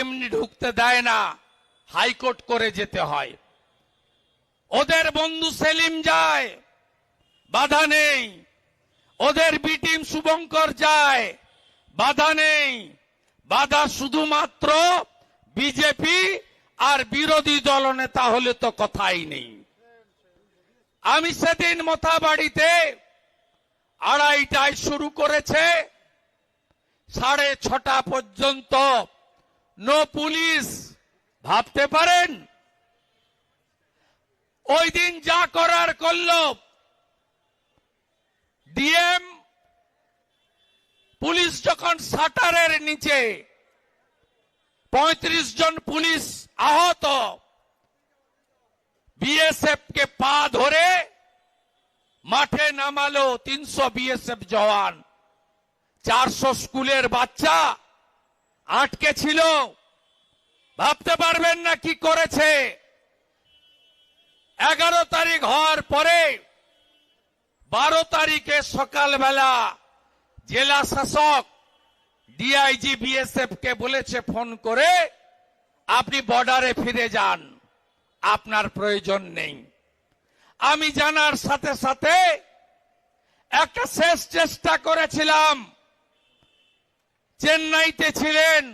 এমনি ঢুকতে দেয় না, হাইকোর্ট করে যেতে হয়। ওদের বন্ধু সেলিম যায়, বাধা নেই। ওদের বি টিম শুভঙ্কর যায়, বাধা নেই। বাধা শুধুমাত্র বিজেপি আর বিরোধী দলনেতা হলে তো কথাই নেই। আমি সেদিন মোথাবাড়িতে 2:30টায় শুরু করেছে, 6:30 পর্যন্ত নো পুলিশ। ভাবতে পারেন ওই দিন যা করার করল। ডিএম পুলিশ যখন শাটারের নিচে 35 জন পুলিশ আহত, বিএসএফ কে পা ধরে মাঠে নামালো 300 বিএসএফ জওয়ান। 400 স্কুলের বাচ্চা আটকে ছিল। ভাবতে পারবেন না কি করেছে। 11 তারিখ হওয়ার পরে 12 তারিখে সকালবেলা জেলা শাসক ডিআইজি বিএসএফ কে বলেছে ফোন করে, আপনি বর্ডারে ফিরে যান, আপনার প্রয়োজন নেই। আমি জানার সাথে সাথে একটা শেষ চেষ্টা করেছিলাম। চেন্নাইতে ছিলেন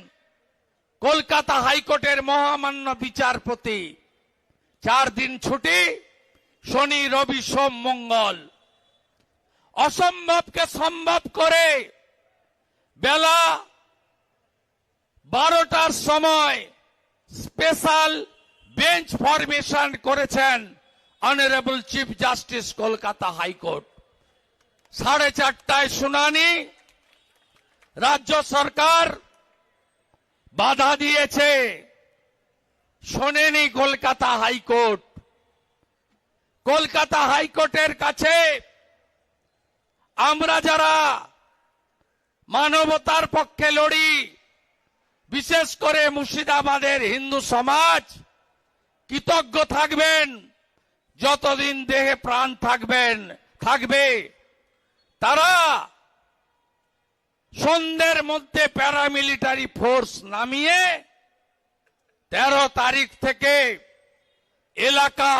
কলকাতা হাইকোর্টের মহামান্য বিচারপতি, 4 দিন ছুটি, শনি রবি সোম মঙ্গল। অসম্ভবকে সম্ভব করে বেলা 12টার সময় স্পেশাল বেঞ্চ ফরমেশন করেছেন honourable chief justice Kolkata high court. 4:30টায় শুনানি। রাজ্য সরকার বাধা দিয়েছে, শোনেনি কলকাতা হাইকোর্ট। কলকাতা হাইকোর্টের কাছে আমরা যারা মানবতার পক্ষে লড়ি, বিশেষ করে মুর্শিদাবাদের হিন্দু সমাজ কৃতজ্ঞ থাকবেন যতদিন দেহে প্রাণ থাকবে। তারা সন্ধ্যের মধ্যে প্যারামিলিটারি ফোর্স নামিয়ে 13 তারিখ থেকে এলাকা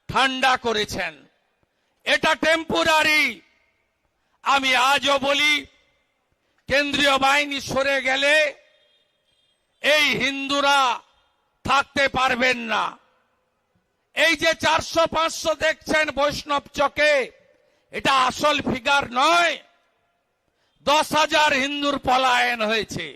ঠান্ডা করেছেন। এটা টেম্পোরারি। আমি আজও বলি, কেন্দ্রীয় বাহিনী সরে গেলে এই হিন্দুরা থাকতে পারবেন না। এই যে 400-500 দেখছেন বৈষ্ণব চকে, এটা আসল ফিগার নয়। 10,000 হিন্দুর পলায়ন হয়েছে।